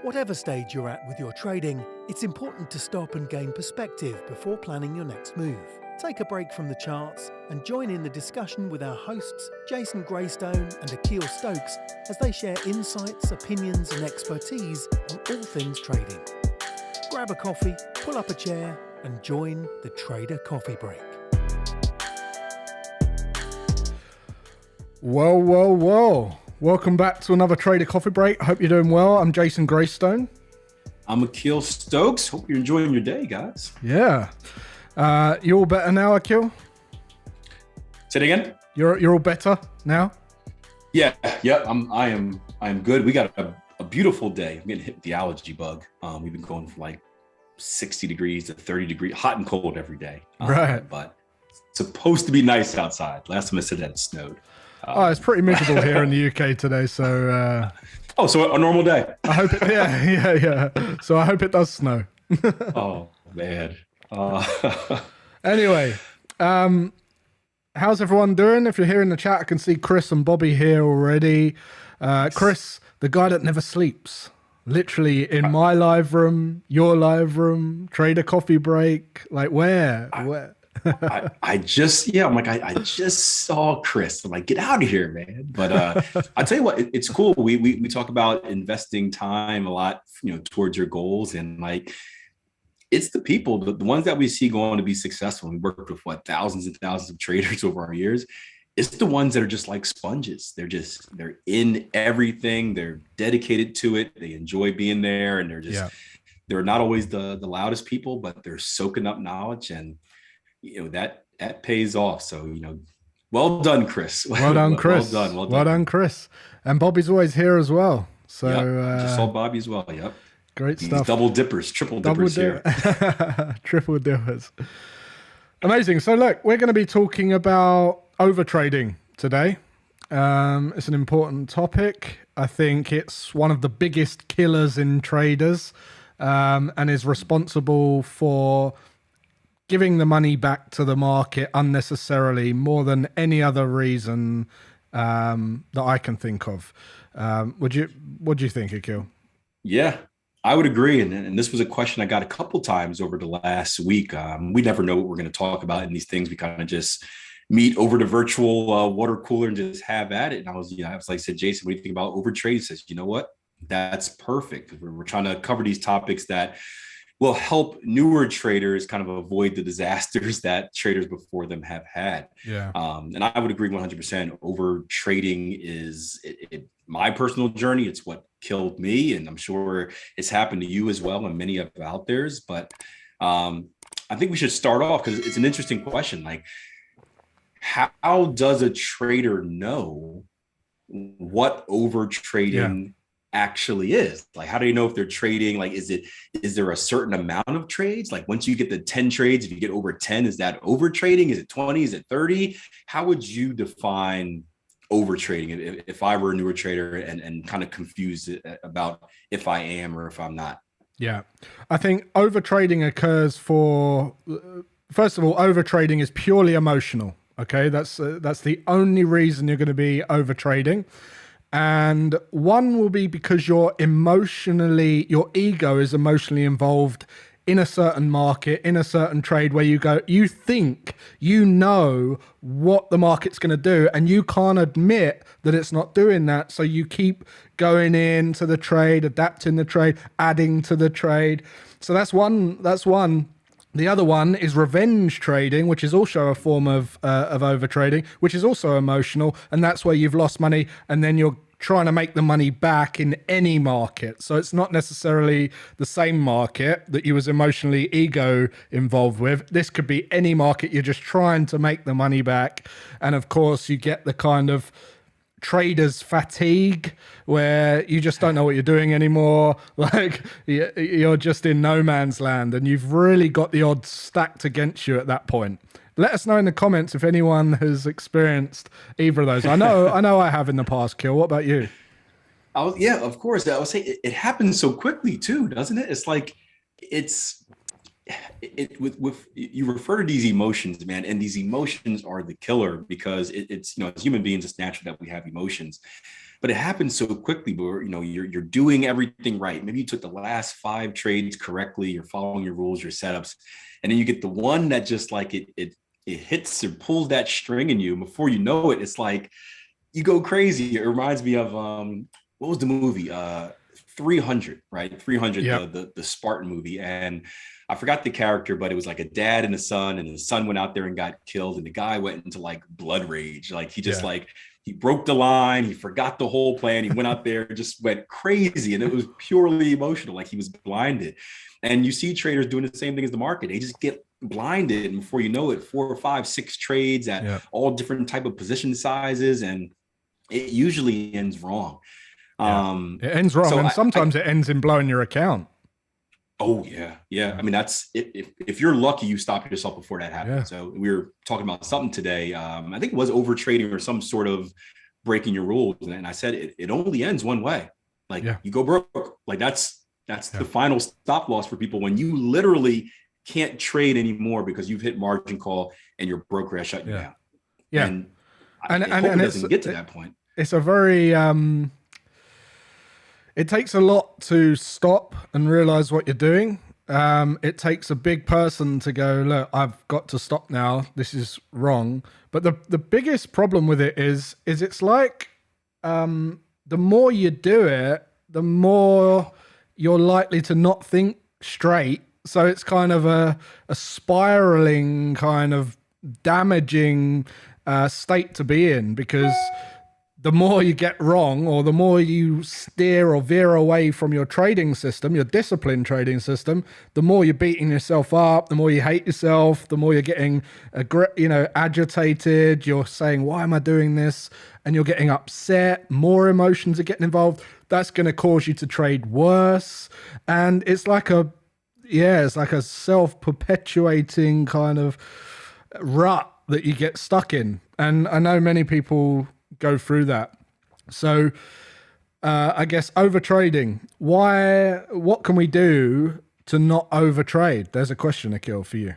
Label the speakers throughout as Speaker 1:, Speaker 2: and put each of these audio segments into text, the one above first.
Speaker 1: Whatever stage you're at with your trading, it's important to stop and gain perspective before planning your next move. Take a break from the charts and join in the discussion with our hosts, Jason Graystone and Akil Stokes, as they share insights, opinions and expertise on all things trading. Grab a coffee, pull up a chair and join the Trader Coffee Break.
Speaker 2: Whoa. Welcome back to another Trader Coffee Break. Hope you're doing well. I'm Jason Graystone.
Speaker 3: I'm Akil Stokes. Hope you're enjoying your day, guys.
Speaker 2: Yeah. You all better now, Akil?
Speaker 3: Say it again?
Speaker 2: You're all better now?
Speaker 3: Yeah. I am good. We got a beautiful day. I'm getting hit with the allergy bug. We've been going from like 60 degrees to 30 degrees, hot and cold every day.
Speaker 2: Right.
Speaker 3: But it's supposed to be nice outside. Last time I said that it snowed.
Speaker 2: It's pretty miserable here in the UK today, so...
Speaker 3: so a normal day.
Speaker 2: I hope it... Yeah. So I hope it does snow.
Speaker 3: Oh, man.
Speaker 2: Anyway, how's everyone doing? If you're here in the chat, I can see Chris and Bobby here already. Chris, the guy that never sleeps. Literally in my live room, your live room, Trader Coffee Break. Like where?
Speaker 3: I just saw Chris. I'm like, get out of here, man. But I'll tell you what, it's cool. We talk about investing time a lot, towards your goals, and like it's the people, the ones that we see going to be successful. We worked with thousands and thousands of traders over our years. It's the ones that are just like sponges. They're in everything. They're dedicated to it. They enjoy being there, and they're not always the loudest people, but they're soaking up knowledge, and that pays off. So, well done, Chris.
Speaker 2: Well done, Chris. Well done, Chris. And Bobby's always here as well. So
Speaker 3: just saw Bobby as well. Yep.
Speaker 2: Great stuff.
Speaker 3: Double dippers, triple dippers here.
Speaker 2: Triple dippers. Amazing. So look, we're going to be talking about overtrading today. It's an important topic. I think it's one of the biggest killers in traders, and is responsible for giving the money back to the market unnecessarily more than any other reason that I can think of. What do you think, Akil?
Speaker 3: Yeah, I would agree. And this was a question I got a couple times over the last week. We never know what we're going to talk about in these things. We kind of just meet over the virtual water cooler and just have at it. And I was like I said, Jason, what do you think about overtrade? He says, you know what? That's perfect. We're trying to cover these topics that will help newer traders kind of avoid the disasters that traders before them have had.
Speaker 2: Yeah.
Speaker 3: And I would agree 100%. Over trading is my personal journey. It's what killed me, and I'm sure it's happened to you as well and many of out there's. But I think we should start off because it's an interesting question. Like, how does a trader know what over trading actually is? Like, how do you know if they're trading? Like, is there a certain amount of trades? Like, once you get the 10 trades, if you get over 10, is that over trading? Is it 20? Is it 30? How would you define over trading if I were a newer trader and kind of confused about if I am or if I'm not?
Speaker 2: Yeah, I think over trading occurs first of all, over trading is purely emotional. Okay, that's the only reason you're going to be over trading. And one will be because your ego is emotionally involved in a certain market, in a certain trade where you think you know what the market's going to do, and you can't admit that it's not doing that. So you keep going into the trade, adapting the trade, adding to the trade. So that's one. The other one is revenge trading, which is also a form of over trading, which is also emotional. And that's where you've lost money and then you're trying to make the money back in any market. So it's not necessarily the same market that you was emotionally ego involved with. This could be any market. You're just trying to make the money back. And of course, you get the kind of traders fatigue where you just don't know what you're doing anymore. Like you're just in no man's land and you've really got the odds stacked against you at that point. Let us know in the comments if anyone has experienced either of those. I know I have in the past, Kill. What about you?
Speaker 3: Yeah, of course. I would say it happens so quickly too, doesn't it? It's like with you refer to these emotions, man, and these emotions are the killer because it's as human beings, it's natural that we have emotions, but it happens so quickly. Where you're doing everything right. Maybe you took the last 5 trades correctly. You're following your rules, your setups, and then you get the one that just like it hits or pulls that string in you. And before you know it, it's like you go crazy. It reminds me of what was the movie? 300, right? 300,
Speaker 2: Yep.
Speaker 3: the Spartan movie. And I forgot the character, but it was like a dad and a son, and the son went out there and got killed. And the guy went into like blood rage. Like he just like, he broke the line. He forgot the whole plan. He went out there and just went crazy. And it was purely emotional. Like he was blinded. And you see traders doing the same thing as the market. They just get blinded. And before you know it, 4 or 5, 6 trades at all different type of position sizes. And it usually ends wrong.
Speaker 2: It ends wrong, so and sometimes it ends in blowing your account.
Speaker 3: Oh yeah. I mean, that's if you're lucky, you stop yourself before that happens. So we were talking about something today. I think it was over trading or some sort of breaking your rules, and I said it only ends one way. Like you go broke. Like that's the final stop loss for people when you literally can't trade anymore because you've hit margin call and your broker has shut you down. And it doesn't get to that point.
Speaker 2: It's a very it takes a lot to stop and realize what you're doing. It takes a big person to go, look, I've got to stop now. This is wrong. But the biggest problem with it is it's like the more you do it, the more you're likely to not think straight. So it's kind of a spiraling, kind of damaging state to be in, because the more you get wrong, or the more you steer or veer away from your trading system, your disciplined trading system, the more you're beating yourself up, the more you hate yourself, the more you're getting, agitated. You're saying, why am I doing this? And you're getting upset. More emotions are getting involved. That's going to cause you to trade worse. And it's like a self-perpetuating kind of rut that you get stuck in. And I know many people go through that. So I guess overtrading. What can we do to not overtrade? There's a question, Akil, for you.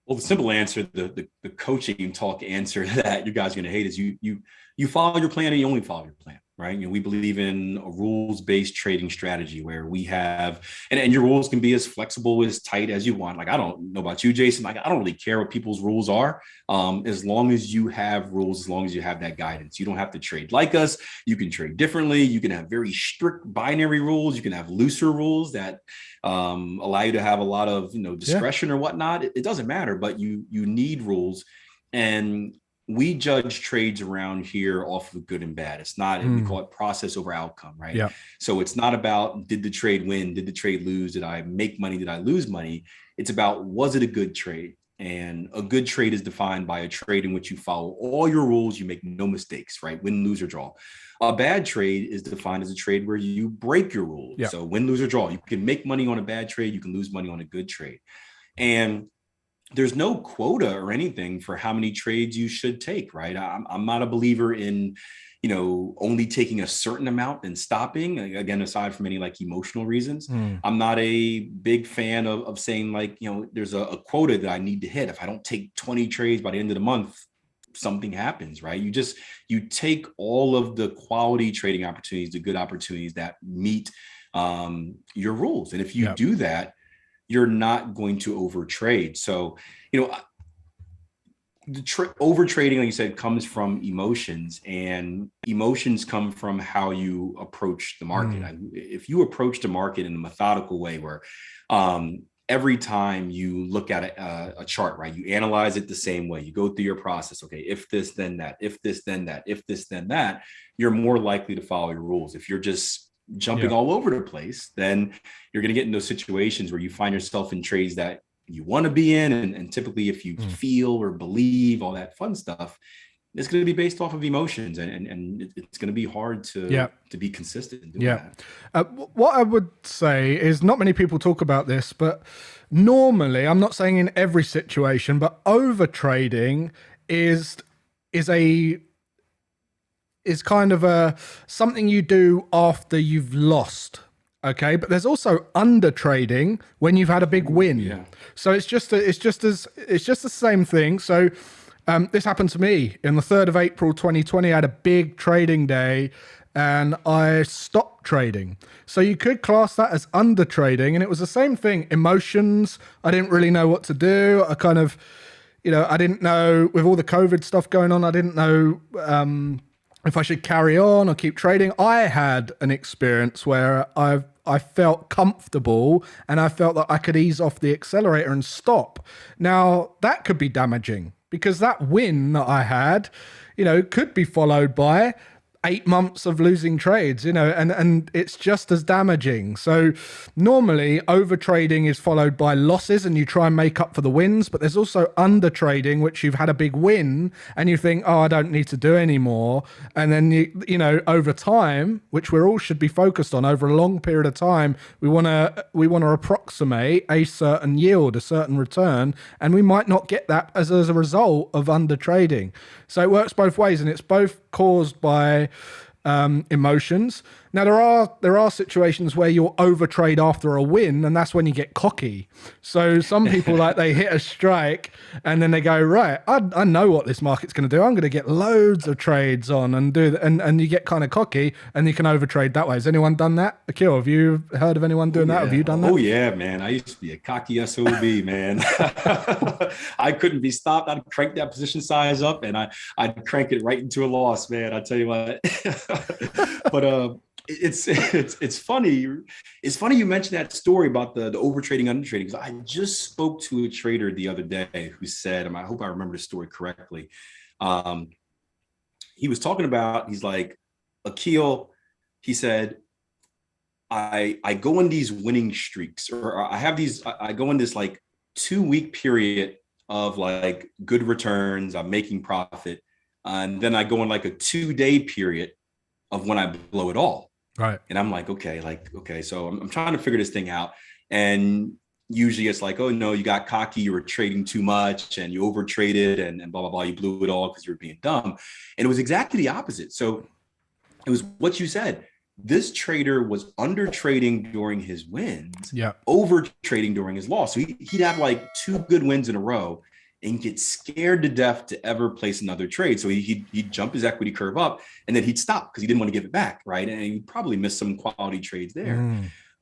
Speaker 3: Well, the simple answer, the coaching talk answer that you guys are going to hate is you follow your plan and you only follow your plan, right? We believe in a rules-based trading strategy where we have, and your rules can be as flexible, as tight as you want. Like, I don't know about you, Jason. Like, I don't really care what people's rules are. As long as you have rules, as long as you have that guidance, you don't have to trade like us. You can trade differently. You can have very strict binary rules. You can have looser rules that allow you to have a lot of discretion or whatnot. It doesn't matter, but you need rules. And we judge trades around here off of good and bad. It's not, we call it process over outcome, right?
Speaker 2: Yeah.
Speaker 3: So it's not about, did the trade win? Did the trade lose? Did I make money? Did I lose money? It's about, was it a good trade? And a good trade is defined by a trade in which you follow all your rules. You make no mistakes, right? Win, lose, or draw. A bad trade is defined as a trade where you break your rules. Yeah. So win, lose, or draw. You can make money on a bad trade. You can lose money on a good trade. And there's no quota or anything for how many trades you should take, right? I'm not a believer in, only taking a certain amount and stopping. Again, aside from any like emotional reasons, I'm not a big fan of saying like, there's a quota that I need to hit. If I don't take 20 trades by the end of the month, something happens, right? You take all of the quality trading opportunities, the good opportunities that meet your rules. And if you do that, you're not going to overtrade. So, over trading, like you said, comes from emotions, and emotions come from how you approach the market. If you approach the market in a methodical way where every time you look at a chart, right, you analyze it the same way, you go through your process. Okay, if this, then that, if this, then that, if this, then that, you're more likely to follow your rules. If you're just jumping all over the place, then you're going to get in those situations where you find yourself in trades that you want to be in. And typically if you feel or believe all that fun stuff, it's going to be based off of emotions, and it's going to be hard to be consistent in doing that.
Speaker 2: What I would say is, not many people talk about this, but normally, I'm not saying in every situation, but over trading is kind of something you do after you've lost. Okay, but there's also under trading when you've had a big win.
Speaker 3: Yeah.
Speaker 2: So it's just the same thing. So this happened to me in the 3rd of April 2020. I had a big trading day and I stopped trading. So you could class that as under trading, and it was the same thing. Emotions. I didn't really know what to do. I kind of, I didn't know, with all the COVID stuff going on, I didn't know if I should carry on or keep trading. I had an experience where I felt comfortable and I felt that I could ease off the accelerator and stop. Now, that could be damaging because that win that I had, could be followed by 8 months of losing trades, and it's just as damaging. So normally over trading is followed by losses and you try and make up for the wins, but there's also under trading, which you've had a big win and you think, oh, I don't need to do anymore. And then, over time, which we're all should be focused on over a long period of time, we want to approximate a certain yield, a certain return, and we might not get that as a result of under trading. So it works both ways, and it's both caused by emotions. Now there are situations where you'll overtrade after a win, and that's when you get cocky. So some people they hit a strike and then they go, right, I know what this market's going to do. I'm going to get loads of trades on and do that, and you get kind of cocky and you can overtrade that way. Has anyone done that? Akil, have you heard of anyone doing that? Have you done that?
Speaker 3: Oh yeah, man. I used to be a cocky SOB, man. I couldn't be stopped. I'd crank that position size up and I'd crank it right into a loss, man. I tell you what. But it's funny. It's funny you mentioned that story about the over trading, under trading. Because I just spoke to a trader the other day who said, and I hope I remember the story correctly. He was talking about, he's like, Akil, he said, I go in these winning streaks, or I go in this 2-week period of good returns. I'm making profit. And then I go in a 2-day period of when I blow it all.
Speaker 2: Right.
Speaker 3: And I'm like, okay. So I'm trying to figure this thing out. And usually it's oh no, you got cocky, you were trading too much and you over traded and blah, blah, blah. You blew it all because you were being dumb. And it was exactly the opposite. So it was what you said. This trader was under trading during his wins, over trading during his loss. So he'd have 2 good wins in a row and get scared to death to ever place another trade. So he'd jump his equity curve up and then he'd stop because he didn't want to give it back, right? And he probably missed some quality trades there.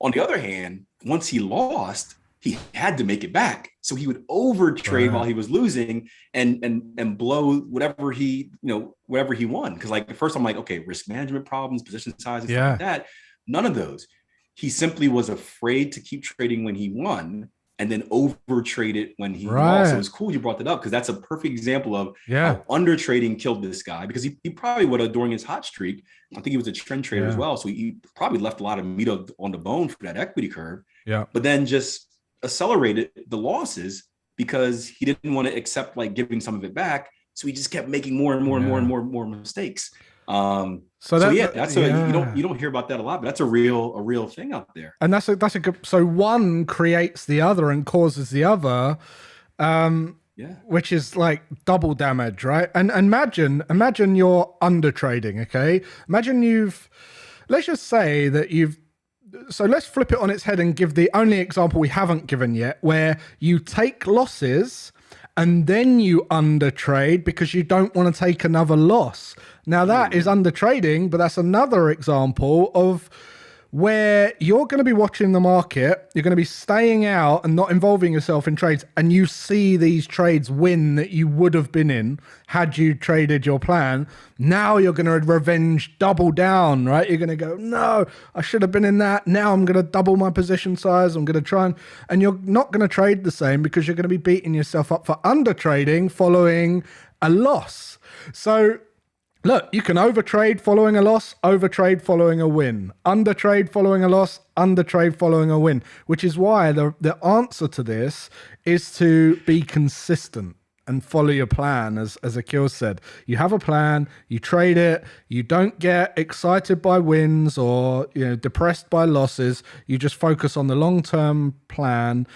Speaker 3: On the other hand, once he lost, he had to make it back. So he would over trade while he was losing and blow whatever he won. Because at first I'm okay, risk management problems, position sizes, stuff like that. None of those. He simply was afraid to keep trading when he won, and then over traded when he lost. So it was cool you brought that up because that's a perfect example of how under trading killed this guy, because he probably would have, during his hot streak, I think he was a trend trader as well. So he probably left a lot of meat on the bone for that equity curve. Yeah. But then just accelerated the losses because he didn't want to accept giving some of it back. So he just kept making more and more and more and more mistakes. You don't hear about that a lot, but that's a real thing out there.
Speaker 2: And that's a good. So one creates the other and causes the other, which is double damage, right? And imagine you're under trading. Okay, imagine let's just say that so let's flip it on its head and give the only example we haven't given yet, where you take losses and then you under trade because you don't want to take another loss. Now that is under trading, but that's another example of where you're going to be watching the market, you're going to be staying out and not involving yourself in trades, and you see these trades win that you would have been in had you traded your plan. Now you're going to revenge, double down, right? You're going to go, no, I should have been in that. Now I'm going to double my position size. I'm going to try and you're not going to trade the same because you're going to be beating yourself up for under trading following a loss. So look, you can overtrade following a loss, overtrade following a win, undertrade following a loss, undertrade following a win, which is why the answer to this is to be consistent and follow your plan. As Akil said, you have a plan, you trade it, you don't get excited by wins or depressed by losses. You just focus on the long-term plan,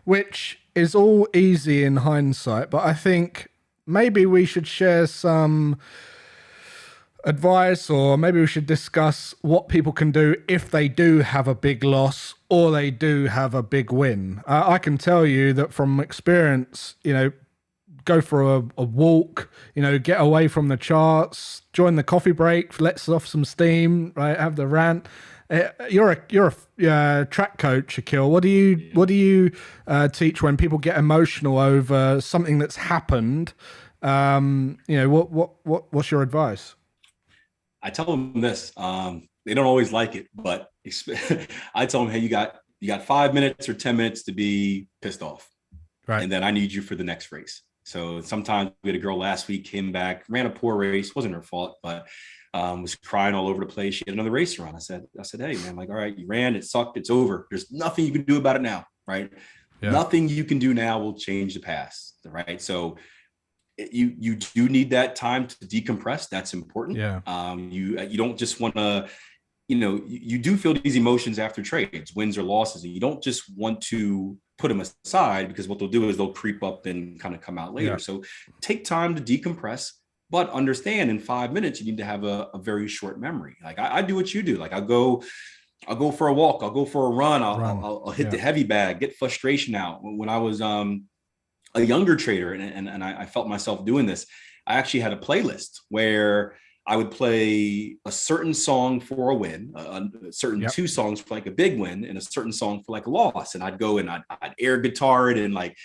Speaker 2: which is all easy in hindsight. But I think maybe we should share some advice, or maybe we should discuss what people can do if they do have a big loss or they do have a big win. I can tell you that from experience, go for a walk, get away from the charts, join the coffee break, let off some steam, right? Have the rant. You're a track coach, Akil. What do you teach when people get emotional over something that's happened? What's your advice?
Speaker 3: I tell them this. They don't always like it, but I tell them, hey, you got 5 minutes or 10 minutes to be pissed off,
Speaker 2: right?
Speaker 3: And then I need you for the next race. So sometimes we had a girl last week, came back, ran a poor race, wasn't her fault, but was crying all over the place. She had another race to run. I said, hey, man, like, all right, you ran, it sucked, it's over. There's nothing you can do about it now, right? Yeah. Nothing you can do now will change the past, right? So you do need that time to decompress. That's important.
Speaker 2: Yeah.
Speaker 3: You don't just want to, you do feel these emotions after trades, wins or losses, and you don't just want to put them aside, because what they'll do is they'll creep up and kind of come out later. Yeah. So take time to decompress, but understand in 5 minutes, you need to have a very short memory. Like I do what you do. Like I'll go for a walk. I'll go for a run. I'll hit the heavy bag, get frustration out. When I was a younger trader and I felt myself doing this, I actually had a playlist where I would play a certain song for a win, a certain two songs for like a big win, and a certain song for like a loss. And I'd go and I'd air guitar it, and like,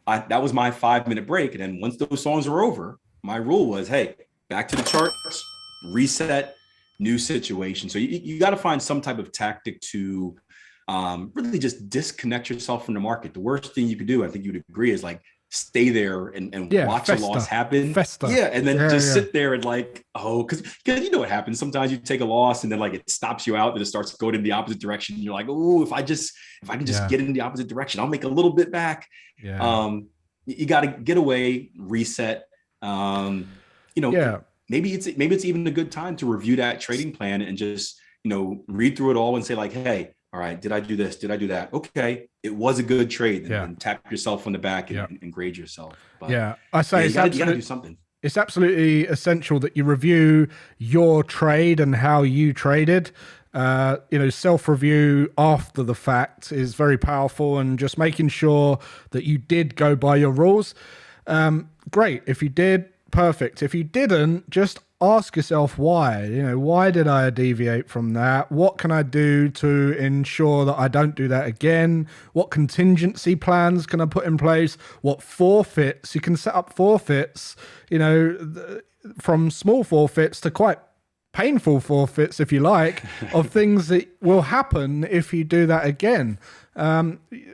Speaker 3: that was my 5 minute break. And then once those songs were over, my rule was, hey, back to the charts, reset, new situation. So you got to find some type of tactic to really just disconnect yourself from the market. The worst thing you could do, I think you'd agree, is like stay there and watch a loss happen. Yeah. And then sit there and like, because you know what happens. Sometimes you take a loss and then like it stops you out and it starts going in the opposite direction. You're like, oh, if I can just get in the opposite direction, I'll make a little bit back. Yeah. You got to get away, reset. Maybe it's even a good time to review that trading plan and just, read through it all and say like, hey, all right, did I do this? Did I do that? Okay, it was a good trade. And tap yourself on the back and grade yourself. But,
Speaker 2: I say
Speaker 3: you got to do something.
Speaker 2: It's absolutely essential that you review your trade and how you traded. Self-review after the fact is very powerful, and just making sure that you did go by your rules. Great. If you did, perfect. If you didn't, just ask yourself why. Why did I deviate from that? What can I do to ensure that I don't do that again? What contingency plans can I put in place? What forfeits? You can set up forfeits, from small forfeits to quite painful forfeits, if you like, of things that will happen if you do that again.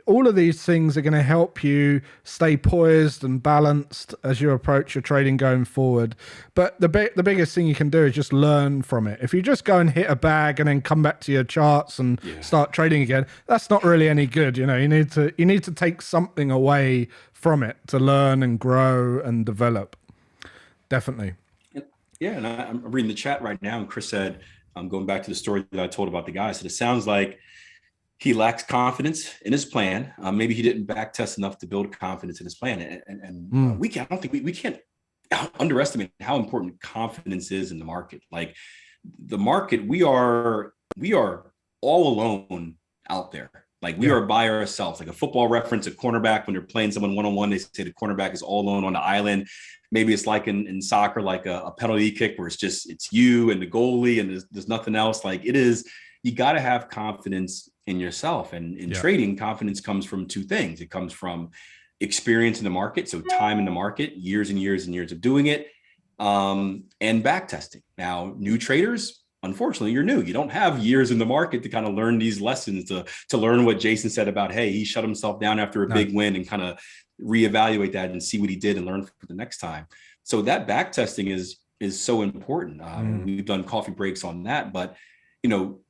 Speaker 2: All of these things are going to help you stay poised and balanced as you approach your trading going forward. But the biggest thing you can do is just learn from it. If you just go and hit a bag and then come back to your charts and start trading again, that's not really any good. You need to take something away from it to learn and grow and develop. Definitely.
Speaker 3: Yeah, and I'm reading the chat right now, and Chris said, I'm going back to the story that I told about the guy. I said, it sounds like he lacks confidence in his plan. Maybe he didn't back test enough to build confidence in his plan. And we can't underestimate how important confidence is in the market. Like the market, we are all alone out there. Like we are by ourselves. Like a football reference, a cornerback, when they're playing someone one-on-one, they say the cornerback is all alone on the island. Maybe it's like in soccer, like a penalty kick where it's you and the goalie and there's nothing else. Like it is, you got to have confidence in yourself. And in trading, confidence comes from two things. It comes from experience in the market. So time in the market, years and years and years of doing it, and back testing. Now, new traders, unfortunately, you're new. You don't have years in the market to kind of learn these lessons, to learn what Jason said about, hey, he shut himself down after a big win, and kind of reevaluate that and see what he did and learn for the next time. So that back testing is so important. We've done coffee breaks on that, but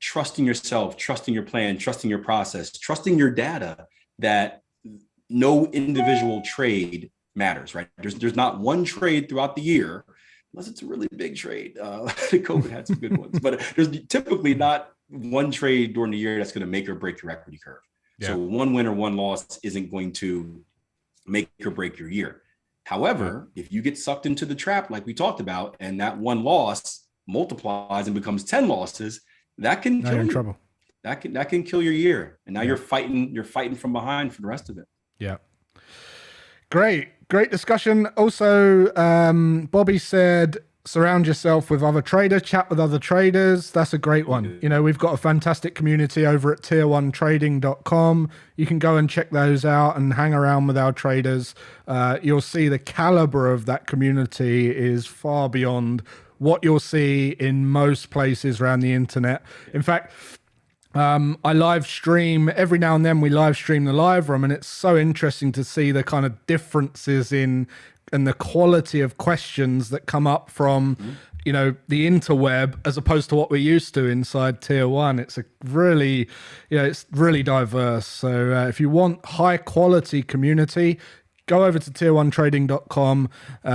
Speaker 3: trusting yourself, trusting your plan, trusting your process, trusting your data, that no individual trade matters, right? There's not one trade throughout the year, unless it's a really big trade. COVID had some good ones, but there's typically not one trade during the year that's going to make or break your equity curve. Yeah. So one win or one loss isn't going to make or break your year. However, if you get sucked into the trap, like we talked about, and that one loss multiplies and becomes 10 losses, that can
Speaker 2: Now
Speaker 3: kill
Speaker 2: you're in
Speaker 3: you.
Speaker 2: trouble.
Speaker 3: That can kill your year. And now you're fighting from behind for the rest of it.
Speaker 2: Yeah. Great discussion. Also, Bobby said, surround yourself with other traders, chat with other traders. That's a great one. You know, we've got a fantastic community over at tier1trading.com. You can go and check those out and hang around with our traders. You'll see the caliber of that community is far beyond what you'll see in most places around the internet. In fact, I live stream every now and then. We live stream the live room, and it's so interesting to see the kind of differences in and the quality of questions that come up from, you know, the interweb as opposed to what we're used to inside Tier 1. It's a really, you know, it's really diverse. So if you want high quality community, go over to tier1trading.com.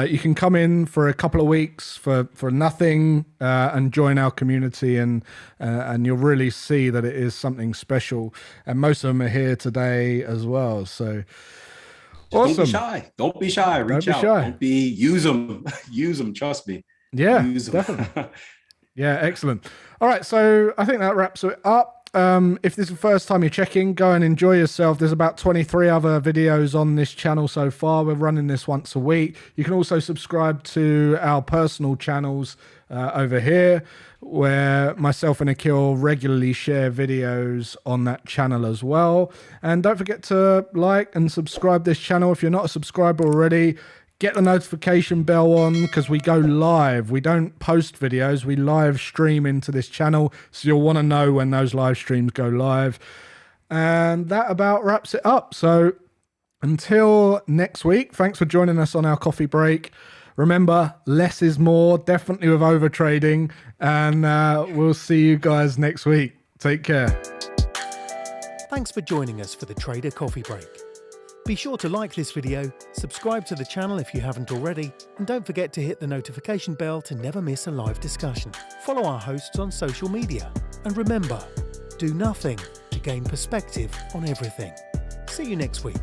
Speaker 2: You can come in for a couple of weeks for nothing and join our community, and you'll really see that it is something special. And most of them are here today as well. So awesome.
Speaker 3: Don't be shy. Reach out. Use them. Use them. Trust me.
Speaker 2: Yeah,
Speaker 3: use them.
Speaker 2: definitely. Yeah, excellent. All right, so I think that wraps it up. If this is the first time you're checking, go and enjoy yourself. There's about 23 other videos on this channel so far. We're running this once a week. You can also subscribe to our personal channels over here, where myself and Akil regularly share videos on that channel as well. And don't forget to like and subscribe this channel if you're not a subscriber already. Get the notification bell on, because we go live. We don't post videos. We live stream into this channel. So you'll want to know when those live streams go live. And that about wraps it up. So until next week, thanks for joining us on our coffee break. Remember, less is more, definitely with overtrading. And we'll see you guys next week. Take care.
Speaker 1: Thanks for joining us for the Trader Coffee Break. Be sure to like this video, subscribe to the channel if you haven't already, and don't forget to hit the notification bell to never miss a live discussion. Follow our hosts on social media. And remember, do nothing to gain perspective on everything. See you next week.